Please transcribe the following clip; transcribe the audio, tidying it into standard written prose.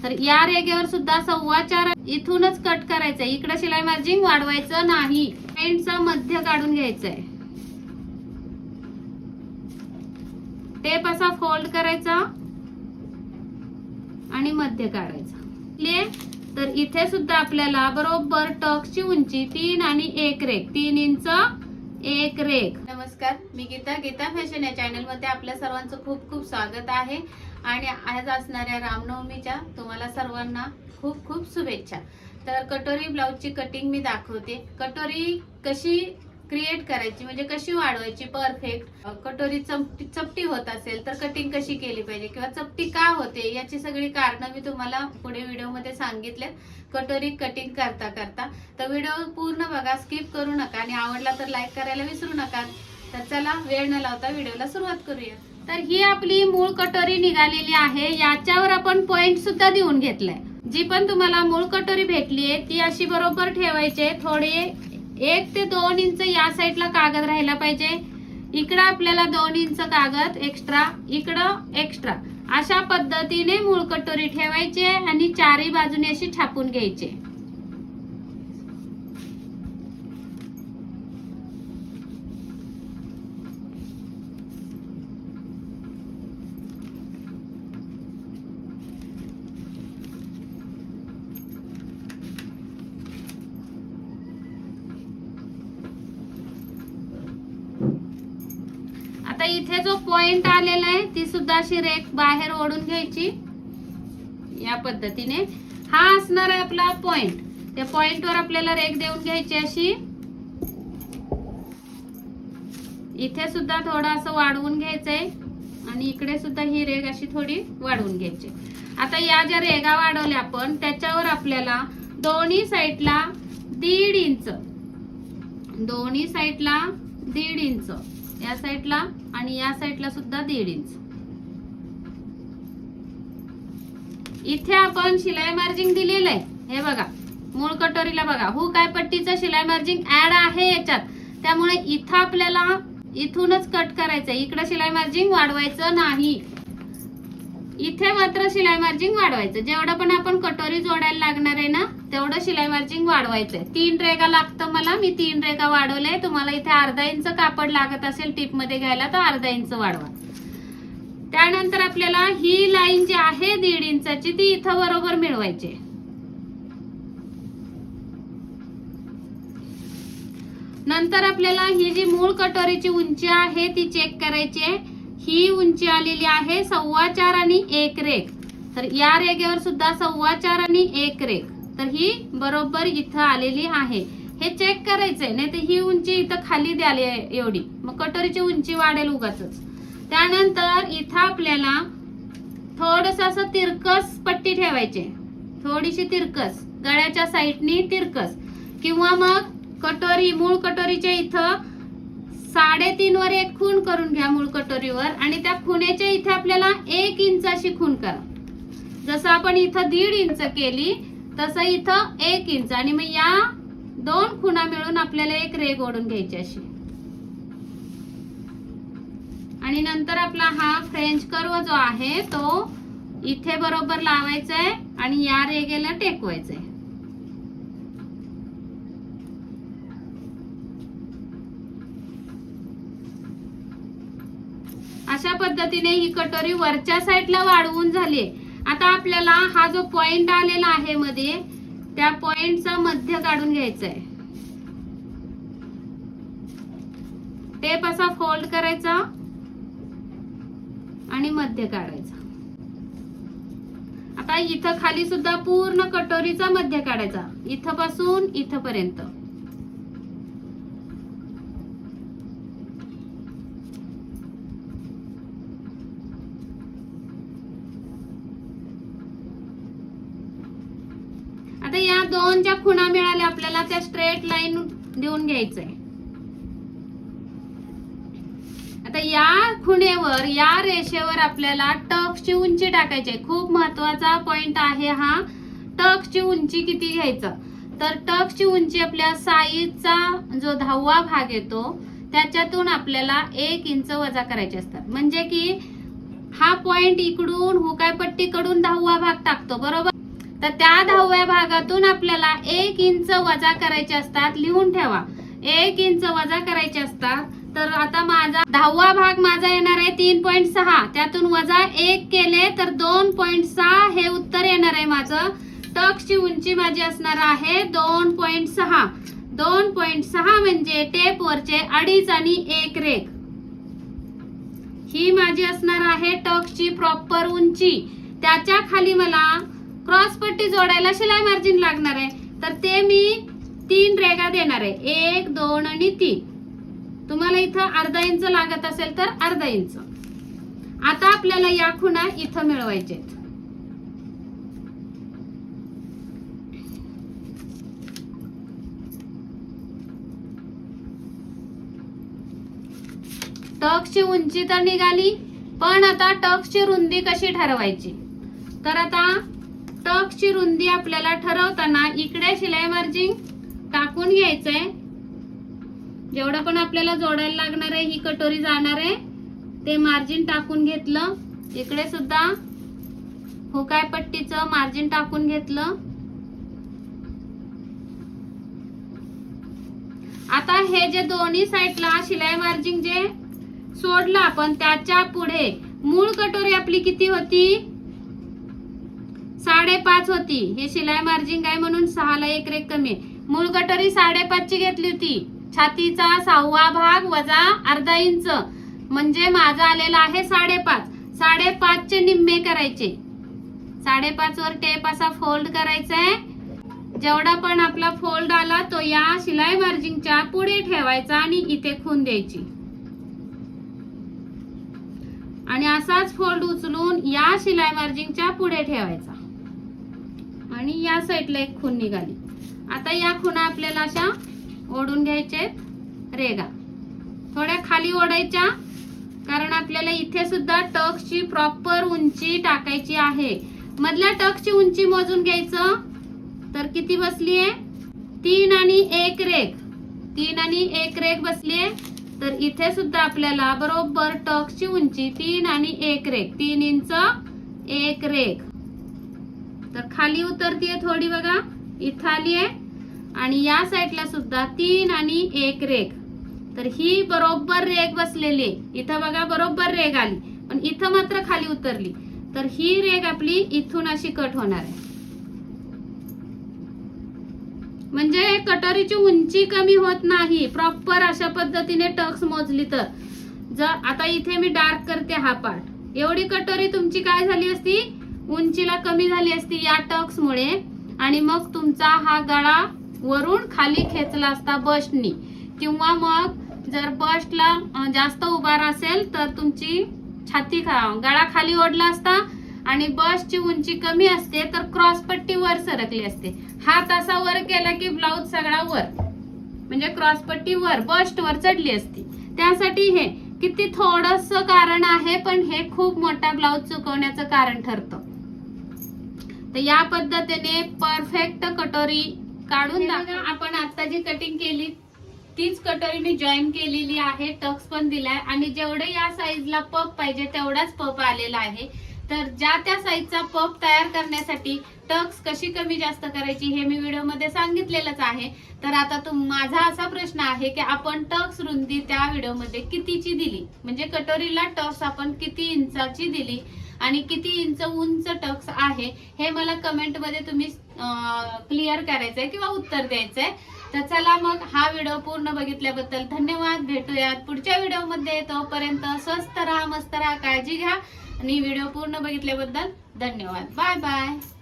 तर या रेघेवर सुद्धा 4.25 इथूनच कट करायचंय. इकडे शिलाई मार्जिन वाढवायचं नाही. पॉइंटचा मध्य काढून घ्यायचंय. टेप असा फोल्ड करायचा आणि मध्य काढायचा. तर इथे सुद्धा आपल्याला बरोबर टक्सची उंची 3 आणि 1 रेघ, 3 इंच 1 रेघ. नमस्कार, मी गीता फॅशन या चॅनल मध्ये आपल्या सर्वांचं खूप खूप स्वागत आहे. आणि आज असणाऱ्या रामनवमीच्या तुम्हाला सर्वांना खूप खूप शुभेच्छा. तर कटोरी ब्लाउजची कटिंग मी दाखवते. कटोरी कशी क्रिएट करायची म्हणजे कशी वाढवायची परफेक्ट. कटोरी चपटी होत असेल तर कटिंग कशी केली पाहिजे किंवा चपटी का होते याची सगळी कारणं मी तुम्हाला पुढे व्हिडिओ मध्ये सांगितले. कटोरी कटिंग करता तर व्हिडिओ पूर्ण बघा, स्किप करू नका आणि आवडला तर लाईक करायला विसरू नका. तर चला वेळ न लावता व्हिडिओला सुरुवात करूया. तर ही आपली मूळ कटोरी निघालेली आहे. याच्यावर आपण पॉइंट सुद्धा देऊन घेतलाय. जी पण तुम्हाला मूळ कटोरी भेटली आहे ती अशी बरोबर ठेवायचे. थोडे 1 ते 2 इंच या साईडला कागद राहायला पाहिजे. इकडं आपल्याला 2 इंच कागद एक्स्ट्रा, इकडं एक्स्ट्रा. अशा पद्धतीने मूळ कटोरी ठेवायची आणि चारही बाजूने अशी छापून घ्यायची. आता इथे जो पॉइंट आलेला आहे ती सुद्धा अशी रेख बाहेर ओढून घ्यायची. या पद्धतीने हा असणार आहे आपला पॉइंट. त्या पॉइंट वर आपल्याला रेख देऊन घ्यायची अशी. इथे सुद्धा थोडं असं वाढवून घ्यायचंय आणि इकडे सुद्धा ही रेख अशी थोडी वाढवून घ्यायची. आता या ज्या रेघा वाढवल्या आपण त्याच्यावर आपल्याला दोन्ही साईडला 1.5 इंच, दोन्ही साईडला 1.5 इंच, या साईडला आणि या साईडला सुद्धा 1.5 इंच. इथे आपण शिलाई मार्जिन दिलेलं आहे. हे बघा मूळ कटोरीला बघा हुक पट्टीचं शिलाई मार्जिन ऍड आहे याच्यात. त्यामुळे इथं आपल्याला इथूनच कट करायचंय. इकडे शिलाई मार्जिन वाढवायचं नाही. इथे मात्र शिलाई मार्जिन वाढवायचं. जेवढं पण आपण कटोरी जोडायला लागणार आहे ना तेवढं शिलाई मार्जिन वाढवायचंय. 3 रेघा लागतं मला. मी 3 रेघा वाढवले. तुम्हाला इथे अर्धा इंच कापड लागत असेल टिप मध्ये घ्यायला तर अर्धा इंच वाढवा. त्यानंतर आपल्याला ही लाईन जी आहे 1.5 इंचाची ती इथं बरोबर मिळवायची. नंतर आपल्याला ही जी मूळ कटोरीची उंची आहे ती चेक करायची आहे. ही उंची आलेली आहे 4.25 आणि 1 रेघ. तर या रेघेवर सुद्धा 4.25 आणि 1 रेघ. तर ही बरोबर इथं आलेली आहे. हे चेक करायचंय, नाही तर ही उंची इथं खाली द्याली एवढी, मग कटोरीची उंची वाढेल उगाचच. त्यानंतर इथं आपल्याला थोडस असं तिरकस पट्टी ठेवायची, थोडीशी तिरकस गळ्याच्या साईडनी तिरकस, किंवा मग कटोरी मूळ कटोरीच्या इथं 3.5 वर एक खूण करून घ्या मूळ कटोरीवर आणि त्या खुणेच्या इथे आपल्याला 1 इंच अशी खूण करा. जसं आपण इथं 1.5 इंच केली तसं इथं 1 इंच आणि मग या 2 खुणा मिळून आपल्याला एक रेघ ओढून घ्यायची अशी. आणि नंतर आपला हा फ्रेंच कर्व जो आहे तो इथे बरोबर लावायचा आहे आणि या रेघेला टेकवायचा आहे. अशा पद्धतीने ही कटोरी वरच्या साईडला वाढवून झाली. आता आपल्याला हा जो पॉइंट आलेला आहे मध्ये त्या पॉइंटचा मध्य काढून घ्यायचा आहे. टेप असा फोल्ड करायचा आणि मध्य काढायचा. आता इथं खाली सुद्धा पूर्ण कटोरीचा मध्य काढायचा, इथं पासून इथपर्यंत. आता या 2 ज्या खुणा मिळाल्या आपल्याला त्या स्ट्रेट लाईन देऊन घ्यायचंय. आता या खुणेवर, या रेषेवर आपल्याला टक्सची उंची टाकायची. खूप महत्वाचा पॉइंट आहे हा. टक्सची उंची किती घ्यायचं, तर टक्सची उंची आपल्या साईजचा जो 10वा भाग येतो त्याच्यातून आपल्याला 1 इंच वजा करायचे असतात. म्हणजे की हा पॉइंट इकडून हुकाय पट्टीकडून 10वा भाग टाकतो बरोबर. तर त्या 10व्या भागातून आपल्याला 1 इंच वजा करायचे असतात. लिहून ठेवा, 1 इंच वजा करायचे असतात. तर आता माझा 10वा भाग माझा येणार आहे 3.6. त्यातून वजा 1 केले तर 2.6 हे उत्तर येणार आहे माझं. टक्सची उंची माझी असणार आहे 2.6. 2.6 म्हणजे टेप वरचे 2.5 आणि 1 रेघ. ही माझी असणार आहे टक्सची प्रॉपर उंची. त्याच्या खाली मला क्रॉस पट्टी जोडायला शिलाई मार्जिन लागणार आहे. तर ते मी 3 रेघा देणार आहे, 1, 2 आणि 3. तुम्हाला इथं अर्धा इंच लागत असेल तर अर्धा इंच. आता आपल्याला या खुणा इथं मिळवायचे. टक्सची उंची तर निघाली, पण आता टक्सची रुंदी कशी ठरवायची. तर आता टक्सची रुंदी आपल्याला ठरवताना इकडे शिलाई मार्जिन टाकून घ्यायचंय. जेवढं पण आपल्याला जोडायला लागणार आहे, ही कटोरी जाणार आहे, ते मार्जिन टाकून घेतलं. इकडे सुद्धा हुकाय पट्टीचं मार्जिन टाकून घेतलं. आता हे जे दोन्ही साईडला शिलाई मार्जिन जे सोडलं आपण, त्याच्या पुढे मूळ कटोरी आपली किती होती, 5.5 होती. हे शिलाई मार्जिन आहे म्हणून 6 ला 1 रेघ कमी. मूळ कटोरी 5.5 ची घेतली होती. छातीचा 6वा भाग वजा अर्धा इंच म्हणजे माझा आलेला आहे 5.5. 5.5 चे निम्मे करायचे. 5.5 वर टेप असा फोल्ड करायचा आहे. जेवढा पण आपला फोल्ड आला तो या शिलाई मार्जिनच्या पुढे ठेवायचा आणि इथे खून द्यायची. आणि असाच फोल्ड उचलून या शिलाई मार्जिनच्या पुढे ठेवायचा. आणि या साईडला एक खून निघाली. आता या खुणा आपल्याला अशा ओढून घ्यायचे रेघा. थोड्या खाली ओढायच्या, कारण आपल्याला इथे सुद्धा टक्सची प्रॉपर उंची टाकायची आहे. मधल्या टक्सची उंची मोजून घ्यायचं. तर किती बसलीये, 3 आणि 1 रेघ. 3 आणि 1 रेघ बसलीये. तर इथे सुद्धा आपल्याला बरोबर टक्सची उंची 3 आणि 1 रेघ, 3 इंच 1 रेघ. तर खाली उतरतीये थोडी बघा, इथं आली आहे. आणि या साईडला सुद्धा 3 आणि 1 रेघ. तर ही बरोबर रेघ बसलेली आहे. इथं बघा बरोबर रेघ आली, पण इथं मात्र खाली उतरली. तर ही रेघ आपली इथून अशी कट होणार आहे. म्हणजे कटोरीची उंची कमी होत नाही प्रॉपर अशा पद्धतीने टक्स मोजली तर. जर आता इथे मी डार्क करते हा पार्ट, एवढी कटोरी तुमची काय झाली असती, उंचीला कमी झाली असती या टक्स मुळे. आणि मग तुमचा हा गळा वरून खाली खेचला असता बस्टनी, किंवा मग जर बस्टला जास्त उभार असेल तर तुमची छाती गळा खाली ओढला असता. आणि बस्टची उंची कमी असते तर क्रॉस पट्टी वर सरकली असते. हात असा वर केला की ब्लाउज सगळा वर, म्हणजे क्रॉस पट्टी वर बस्ट वर चढली असती. त्यासाठी हे किती थोडस कारण आहे, पण हे खूप मोठा ब्लाउज चुकवण्याचं कारण ठरतं. तर या पद्धतीने परफेक्ट कटोरी काढून दाखवा. आपण आता जी कटिंग केली तीच कटोरी मी जॉईन केलेली आहे. टक्स पण दिलाय आणि जेवढे या साईजला पप पाहिजे तेवढाच पप आलेला आहे. तर ज्या त्या साईजचा पप तयार करण्यासाठी टक्स कशी कमी जास्त करायची हे मी व्हिडिओ मध्ये सांगितलेलंच आहे. तर आता माझा असा प्रश्न आहे की आपण टक्स रुंदी त्या व्हिडिओ मध्ये कितीची दिली, म्हणजे कटोरीला टक्स आपण किती इंचाची दिली आणि किती इंच उंच टक्स आहे हे मला कमेंट मध्ये तुम्ही क्लिअर करायचंय किंवा उत्तर द्यायचंय. तर चला मग हा व्हिडिओ पूर्ण बघितल्याबद्दल धन्यवाद. भेटूयात पुढच्या व्हिडिओ मध्ये. तोपर्यंत स्वस्त राहा, मस्त राहा, काळजी घ्या आणि व्हिडिओ पूर्ण बघितल्याबद्दल धन्यवाद. Bye bye.